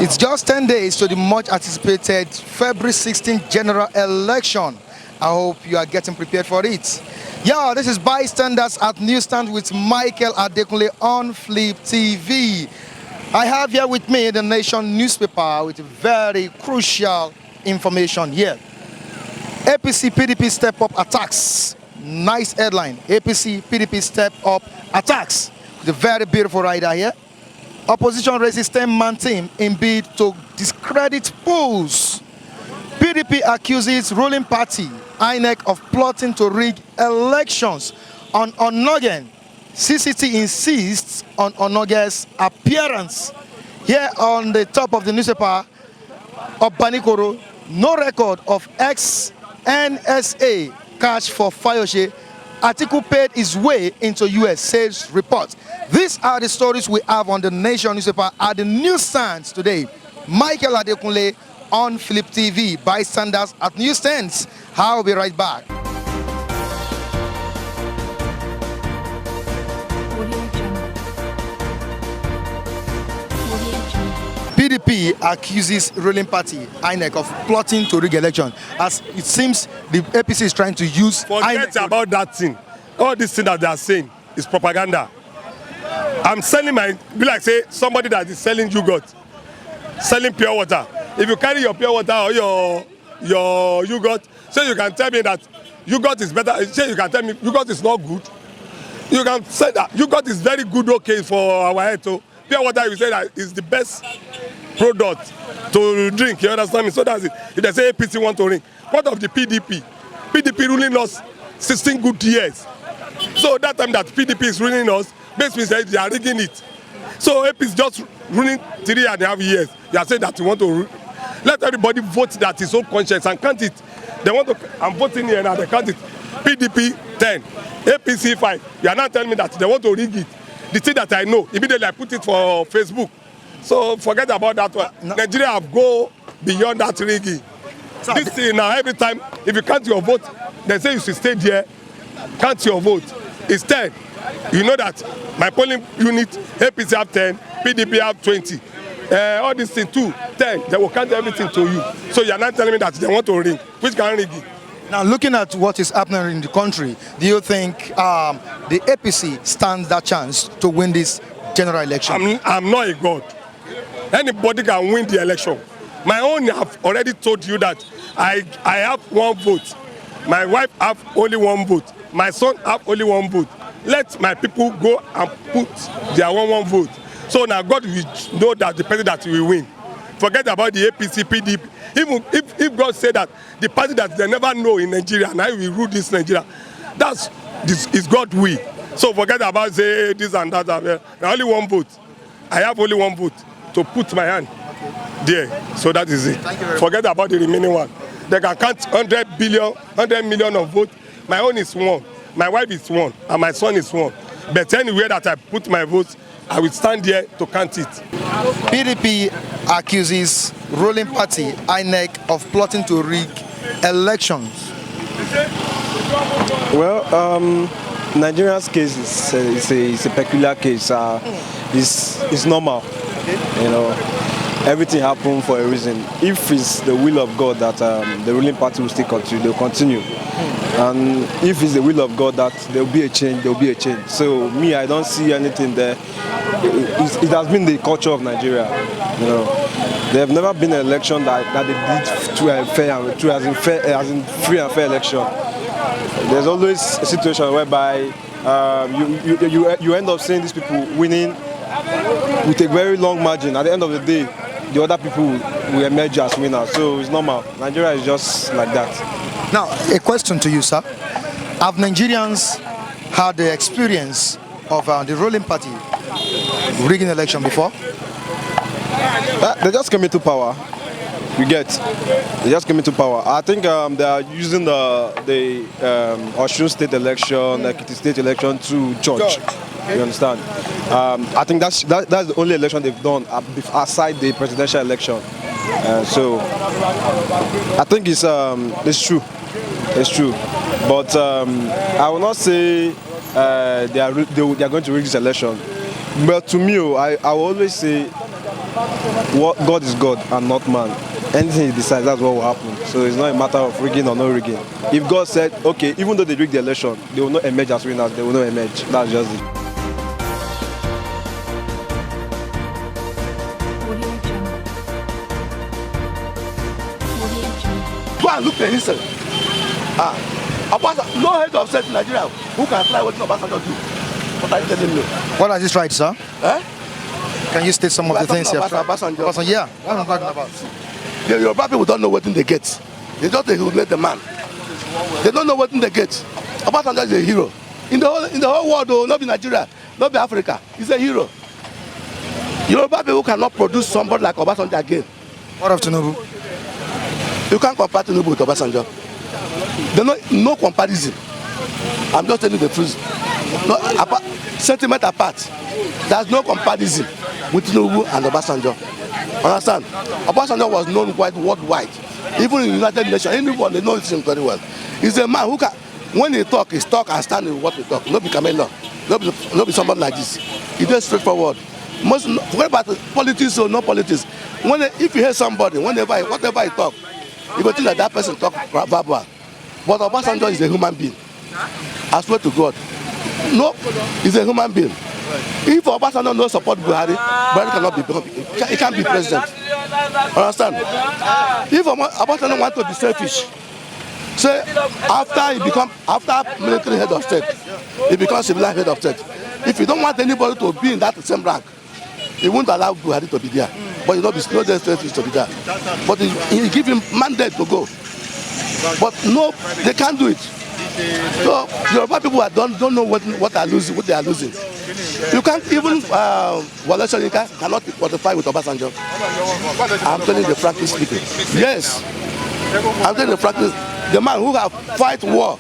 It's just 10 days to the much anticipated February 16th general election. I hope you are getting prepared for it. Yeah, this is Bystanders at Newsstand with Michael Adekunle on Flip TV. I have here with me the Nation newspaper with very crucial information here. APC PDP step up attacks. Nice headline. APC PDP step up attacks. The very beautiful rider here. Opposition raises 10-man team in bid to discredit polls. PDP accuses ruling party Inec of plotting to rig elections. On Onogen, CCT insists on Onoge's appearance. Here on the top of the newspaper of Banikoro, no record of ex-NSA cash for Fayose. Atiku paid his way into US, says report. These are the stories we have on the Nation newspaper at the newsstands today. Michael Adekunle on Flip TV, Bystanders at Newsstands. I'll be right back. PDP accuses ruling party INEC of plotting to rig election, as it seems the APC is trying to use. Forget about that thing. All this thing that they are saying is propaganda. I'm selling be like say somebody that is selling yogurt, selling pure water. If you carry your pure water or your yogurt, so you can tell me that yogurt is better. Say you can tell me yogurt is not good. You can say that yogurt is very good, okay, for our health. So pure water, you say that is the best product to drink. You understand me? So that's it. If they say APC want to ring, what of the PDP? PDP ruling us 16 good years. So that time that PDP is ruling us, basically says they are rigging it. So APC is just ruling 3.5 years. You are saying that you want to let everybody vote that is so conscious and count it. They want to. I'm voting here now. They count it. PDP 10, APC 5. You are not telling me that they want to rig it. The thing that I know, immediately I put it for Facebook. So forget about that one. No. Nigeria have go beyond that rigging. So this thing now, every time, if you count your vote, they say you should stay there, count your vote. It's 10. You know that my polling unit, APC have 10, PDP have 20. All these things, 2, 10, they will count everything to you. So you are not telling me that they want to ring. Which can rig it? Now, looking at what is happening in the country, do you think the APC stands that chance to win this general election? I'm not a god. Anybody can win the election. My own, have already told you that I have 1 vote. My wife have only 1 vote. My son have only 1 vote. Let my people go and put their 1 vote. So now God will know that the person that will win. Forget about the APC, PDP. Even if God said that the party that they never know in Nigeria, now we rule this Nigeria, this is God's will. So forget about say this and that. Only 1 vote. I have only 1 vote to put my hand there. So that is it. Forget about the remaining one. They can count 100 million of votes. My own is 1. My wife is 1, and my son is 1. But anywhere that I put my votes, I will stand there to count it. PDP accuses ruling party INEC of plotting to rig elections. Well, Nigeria's case is a peculiar case. It's normal. You know, everything happened for a reason. If it's the will of God that the ruling party will still continue, they'll continue. And if it's the will of God that there will be a change, there will be a change. So me, I don't see anything there. It has been the culture of Nigeria. You know, there have never been an election that they did to a as in free and fair election. There's always a situation whereby you end up seeing these people winning with a very long margin. At the end of the day, the other people will emerge as winners. So it's normal. Nigeria is just like that. Now, a question to you, sir. Have Nigerians had the experience of the ruling party rigging election before? They just came into power. You get? They just came into power. I think they are using the Osun state election, the Ekiti state election to judge. You understand? I think that's the only election they've done aside the presidential election. So I think it's true. It's true. But I will not say they are going to rig this election. But to me, I will always say what God is God and not man. Anything he decides, that's what will happen. So it's not a matter of rigging or no rigging. If God said, okay, even though they rig the election, they will not emerge as winners, they will not emerge. That's just it. Go and look at history. No head of state in Nigeria who can fly what Obasanjo do. What are you telling me? What are these right, sir? Eh? Can you state some of the things here? Obasanjo. Yeah, what I'm talking about. The Yoruba people don't know what they get. They just humiliate the man. They don't know what they get. Obasanjo is a hero. In the whole world, though, not in Nigeria, not in Africa, he's a hero. Yoruba people cannot produce somebody like Obasanjo again. What of Tinubu? You can't compare Tinubu with Obasanjo. No comparison. I'm just telling you the truth. No, sentiment apart, there's no comparison with Tinubu and Obasanjo. Understand? Obasanjo was known worldwide. Even in the United Nations, anyone, they know him very well. He's a man who can, when he talk and stand in what he talk. No be Camelo. No be somebody like this. He's just straightforward. Forget about politics or no politics. If you hear somebody, whatever he talk, you go think that person talk verbal. But Obasanjo is a human being. I swear to God. No, he's a human being. If Obasanjo no support Buhari cannot be, he can't be president. Understand? If Obasanjo want to be selfish, say after military head of state, he becomes civilian head of state. If you don't want anybody to be in that same rank, he won't allow Buhari to be there. But you know, he's not just selfish to be there. But he give him mandate to go. But no, they can't do it. So Yoruba people don't know what they are losing. You can't even Wale Soyinka cannot qualify with Obasanjo. I'm telling you frankly speaking. Yes, I'm telling you frankly, the man who have fight war,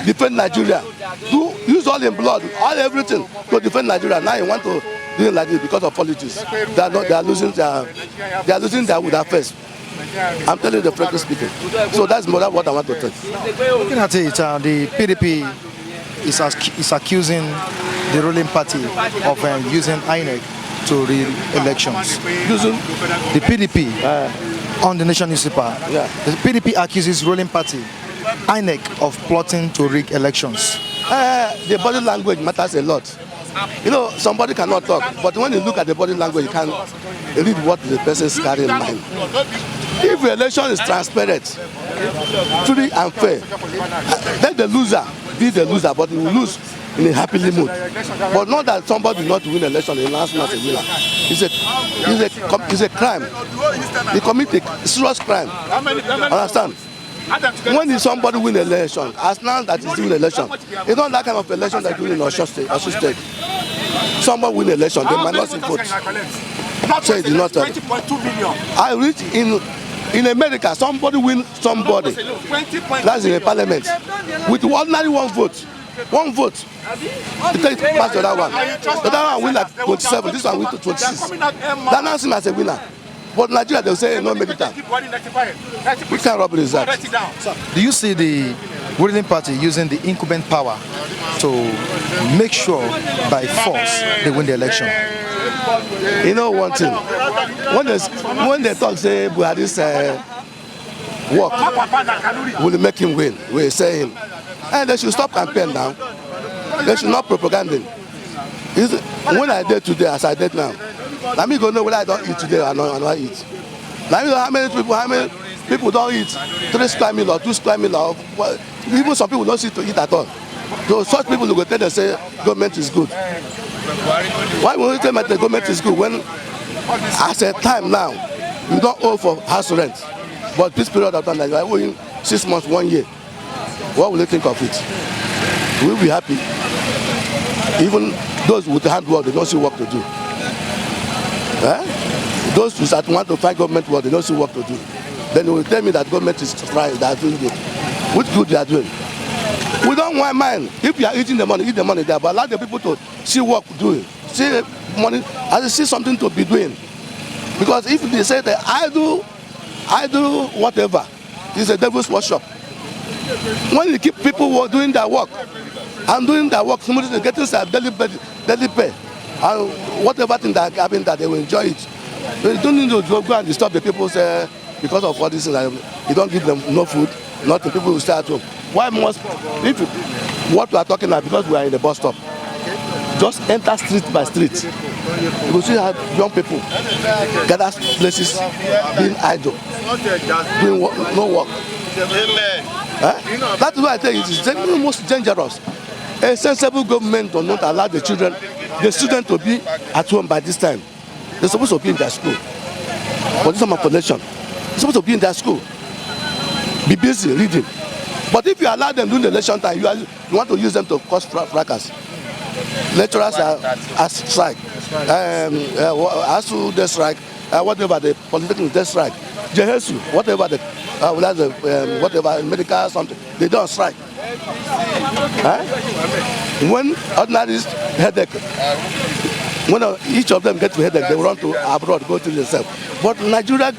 defend Nigeria, use all in blood, everything to defend Nigeria. Now you want to do it like this because of politics. They are losing their wood affairs. I'm telling you the frankly speaking. So that's more than what I want to tell. Looking at it, the PDP is accusing the ruling party of using Inec to rig elections. Using the PDP on the Nation newspaper. Yeah. The PDP accuses ruling party Inec of plotting to rig elections. The body language matters a lot. You know, somebody cannot talk, but when you look at the body language, you can read what the person is carrying in mind. If the election is transparent, free and fair, let the loser be the loser, but he will lose in a happy mood. But not that somebody will not win election and last not a winner. It's a crime. They commit a serious crime. Understand? When somebody win election, as now that is doing election, it's not that kind of election that you win in Osun State. Somebody win election, they might not see votes. So it is not. I read in America, somebody win somebody. That's in a parliament with ordinary one vote. One vote. They take pass the other one. The other one win like 27. This one win to 26. That now seems as a winner. But Nigeria, they'll say no medical. We can't rob that. Do you see the ruling party using the incumbent power to make sure by force they win the election? You know one thing, when they talk say Buhari's work will make him win, we say him. And they should stop campaign now. They should not propaganda. When I did today, as I did now, let me go know whether I don't eat today or not eat. Let me know how many people don't eat 3 square meal or 2 square meal or even some people don't see to eat at all. So such people will go tell them say government is good. Why will you tell me the government is good when as a time now you don't owe for house rent, but this period of time like I owe you 6 months, 1 year. What will you think of it? We'll be happy. Even those with the handwork, they don't see work to do. Those who want to find government work, they don't see work to do. Then they will tell me that government is trying, they are doing good. What good they are doing? We don't want mine. If you are eating the money, eat the money there. But allow the people to see work doing. See money, as see something to be doing. Because if they say that I do whatever, it's a devil's workshop. When you keep people doing their work, and doing their work, somebody is getting their daily pay, and whatever thing that having that they will enjoy it. You don't need to go and disturb the people because of all this. You don't give them no food, nothing. People will stay at home. Why must, what we are talking about, because we are in the bus stop, just enter street by street. You will see how young people gather places, being idle, doing no work. That is why I tell you it is the most dangerous. A sensible government does not allow the students to be at home by this time. They're supposed to be in their school. For this summer population, they're supposed to be in their school. Be busy reading. But if you allow them during the election time, you want to use them to cause fracas. Lecturers are strike. ASU they strike. Whatever the political they strike. JSU, whatever whatever medical something, they don't strike. When ordinary headache, when each of them get to headache, they run to abroad, go to themselves. But Nigeria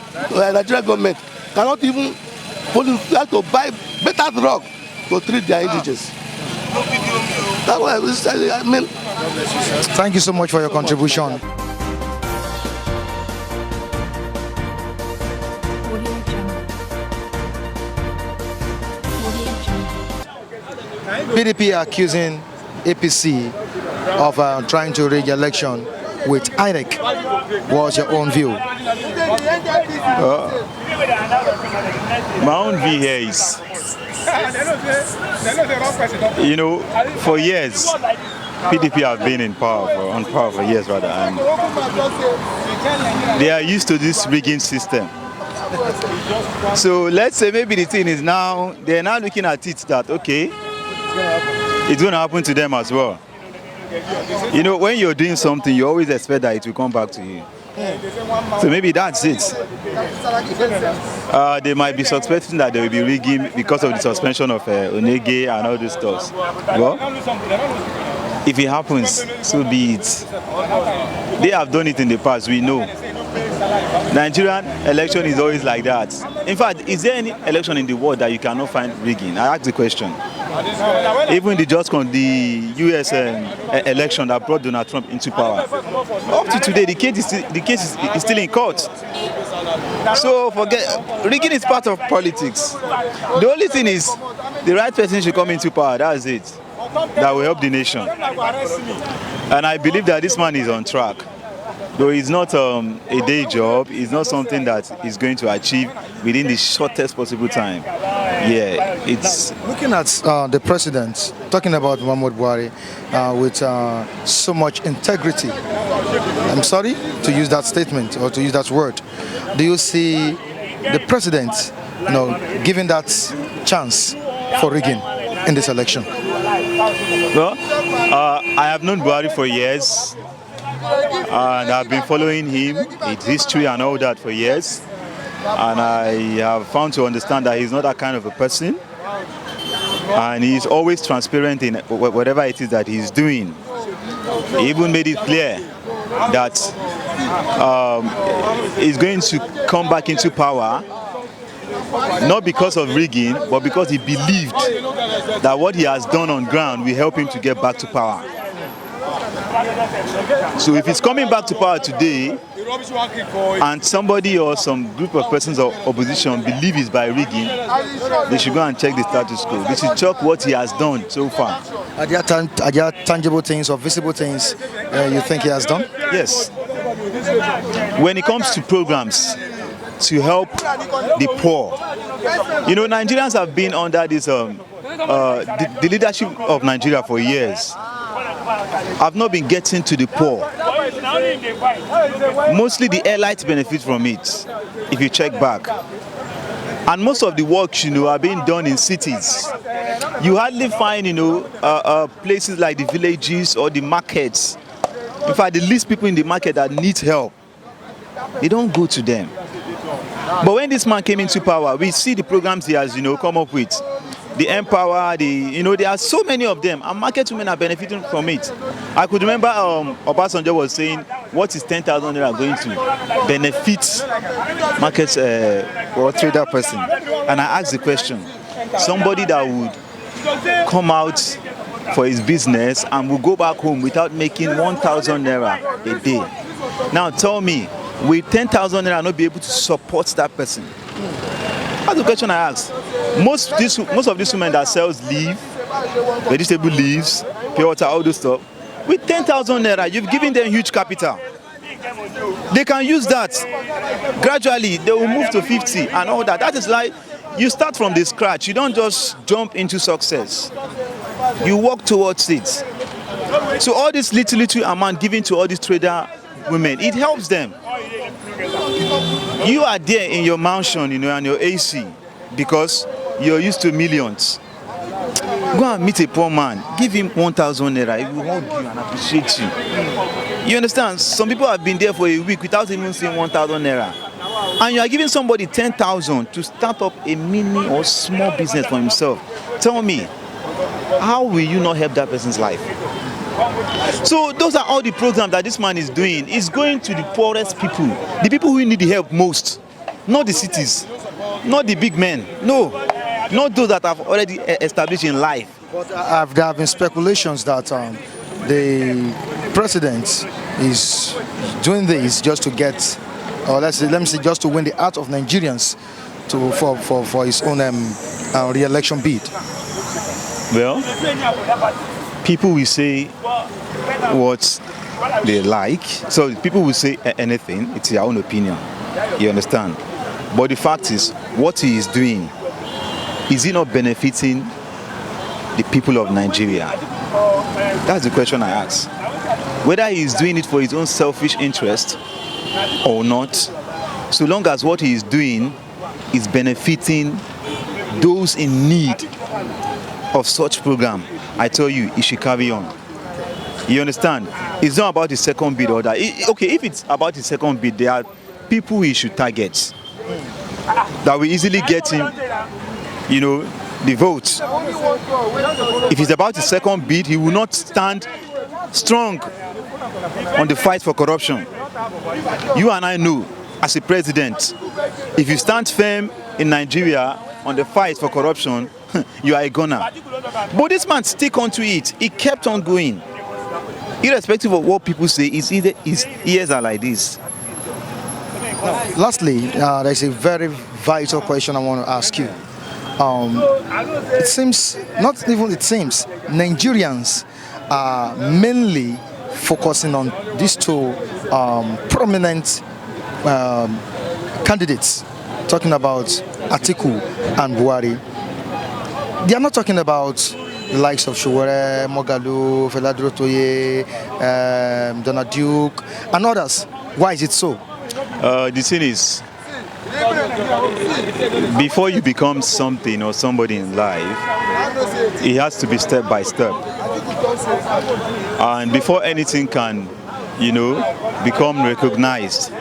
government cannot even have to buy better drug to treat their indigents. That's why I mean. Thank you so much for your contribution. PDP accusing APC of trying to rig election with Inec. What's your own view? My own view here is, you know, for years, PDP have been on power for years rather, and they are used to this rigging system. So let's say maybe the thing is now, they're now looking at it that, okay, it's going to happen to them as well. You know, when you're doing something, you always expect that it will come back to you. So maybe that's it. They might be suspecting that they will be rigging because of the suspension of Onege and all those stuff. Well, if it happens, so be it. They have done it in the past, we know. Nigerian election is always like that. In fact, is there any election in the world that you cannot find rigging? I ask the question. Even the US election that brought Donald Trump into power. Up to today, the case is still in court. So rigging is part of politics. The only thing is, the right person should come into power, that's it. That will help the nation. And I believe that this man is on track. Though it's not a day job, it's not something that he's going to achieve within the shortest possible time. Yeah, it's... Looking at the president, talking about Muhammad Buhari with so much integrity, I'm sorry to use that statement or to use that word, do you see the president, giving that chance for rigging in this election? Well, I have known Buhari for years. And I've been following him, his history and all that for years. And I have found to understand that he's not that kind of a person. And he's always transparent in whatever it is that he's doing. He even made it clear that he's going to come back into power, not because of rigging, but because he believed that what he has done on ground will help him to get back to power. So if he's coming back to power today, and somebody or some group of persons of opposition believe it's by rigging, they should go and check the status quo. They should check what he has done so far. Are there tangible things or visible things you think he has done? Yes. When it comes to programs to help the poor, Nigerians have been under this the leadership of Nigeria for years. Have not been getting to the poor. Mostly the elites benefit from it, if you check back. And most of the work, are being done in cities. You hardly find, places like the villages or the markets. In fact, the least people in the market that need help, they don't go to them. But when this man came into power, we see the programs he has, come up with. The Empower, there are so many of them, and market women are benefiting from it. I could remember Obasanjo was saying, what is 10,000 naira going to benefit market or trader person? And I asked the question, somebody that would come out for his business and will go back home without making 1,000 naira a day. Now tell me, with 10,000 naira not be able to support that person? That's the question I ask. Most of these women that sells leaf, vegetable leaves, pure water, all those stuff, with 10,000 naira, you've given them huge capital. They can use that. Gradually, they will move to 50 and all that. That is like you start from the scratch. You don't just jump into success. You work towards it. So all this little amount given to all these trader women, it helps them. You are there in your mansion, and your AC because you're used to millions. Go and meet a poor man, give him 1,000 naira, he will hug you and appreciate you. You understand? Some people have been there for a week without even seeing 1,000 naira. And you are giving somebody 10,000 to start up a mini or small business for himself. Tell me, how will you not help that person's life? So those are all the programs that this man is doing. He's going to the poorest people, the people who need the help most, not the cities, not the big men, no, not those that have already established in life. But there have been speculations that the president is doing this just to get, or let me say, just to win the heart of Nigerians for his own re-election bid. Well, people will say what they like. So people will say anything. It's their own opinion. You understand? But the fact is, what he is doing, is he not benefiting the people of Nigeria? That's the question I ask. Whether he is doing it for his own selfish interest or not, so long as what he is doing is benefiting those in need of such program, I tell you, it should carry on. You understand? It's not about the second bid or that. Okay, if it's about the second bid, there are people he should target that will easily get him, the vote. If it's about the second bid, he will not stand strong on the fight for corruption. You and I know, as a president, if you stand firm in Nigeria on the fight for corruption, you are a gunner. But this man stick onto it. He kept on going. Irrespective of what people say, his ears are like this. Lastly, there's a very vital question I want to ask you. It seems, Nigerians are mainly focusing on these two prominent candidates, talking about Atiku and Buhari. They are not talking about the likes of Showore, Mogalu, Feladro Toye, Donald Duke, and others. Why is it so? The thing is, before you become something or somebody in life, it has to be step by step. And before anything can, become recognized,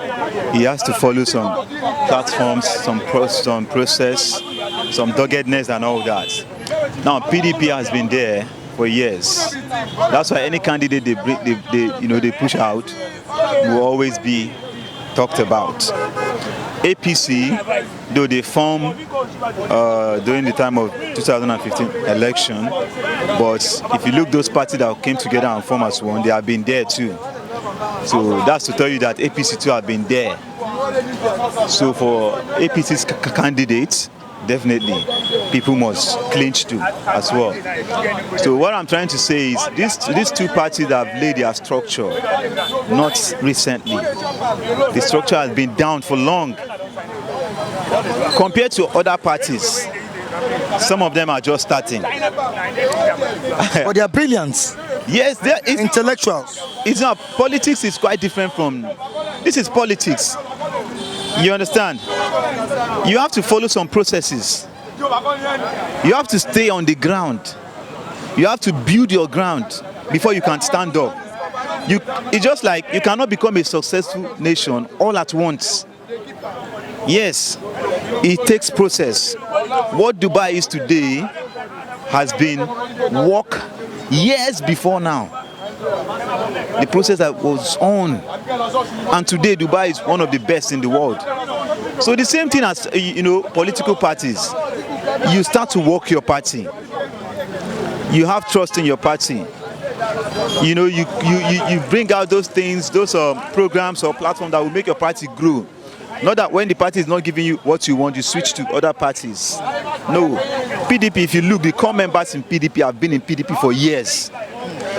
he has to follow some platforms, some process, some doggedness and all that. Now, PDP has been there for years. That's why any candidate they push out will always be talked about. APC, though they formed during the time of 2015 election, but if you look those parties that came together and formed as one, they have been there too. So that's to tell you that APC too have been there. So for APC's candidates, definitely people must clinch to as well. So what I'm trying to say is these two parties have laid their structure, not recently. The structure has been down for long. Compared to other parties, some of them are just starting. But they are brilliant. Yes, they are intellectuals. It's not. Politics is quite different from. This is politics. You understand? You have to follow some processes. You have to stay on the ground. You have to build your ground before you can stand up. It's just like you cannot become a successful nation all at once. Yes, it takes process. What Dubai is today has been work years before now. The process that was on, and today Dubai is one of the best in the world. So the same thing as political parties. You start to work your party. You have trust in your party. you know, you bring out those things, those programs or platforms that will make your party grow. Not that when the party is not giving you what you want, you switch to other parties. No. PDP, if you look, the core members in PDP have been in PDP for years.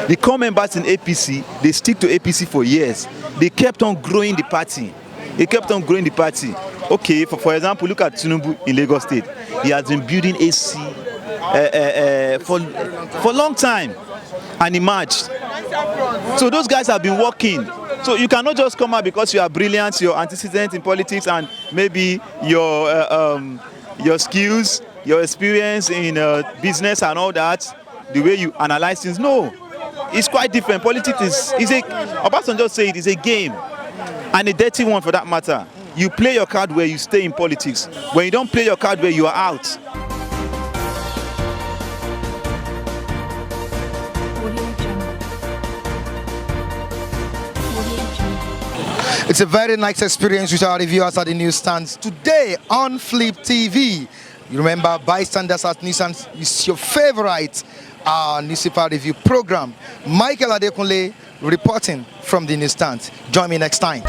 The core members in APC, they stick to APC for years. They kept on growing the party. They kept on growing the party. Okay, for example, look at Tinubu in Lagos State. He has been building AC for a long time and emerged. So those guys have been working. So you cannot just come out because you are brilliant, you're antecedent in politics, and maybe your skills, your experience in business and all that, the way you analyze things. No, it's quite different. Politics is Obasanjo said it is a game, and a dirty one for that matter. You play your card where you stay in politics. When you don't play your card where you are out. It's a very nice experience with our reviewers at the newsstands today on Flip TV. You remember, Bystanders at Newsstands is your favorite newspaper review program. Michael Adekunle reporting from the newsstands. Join me next time.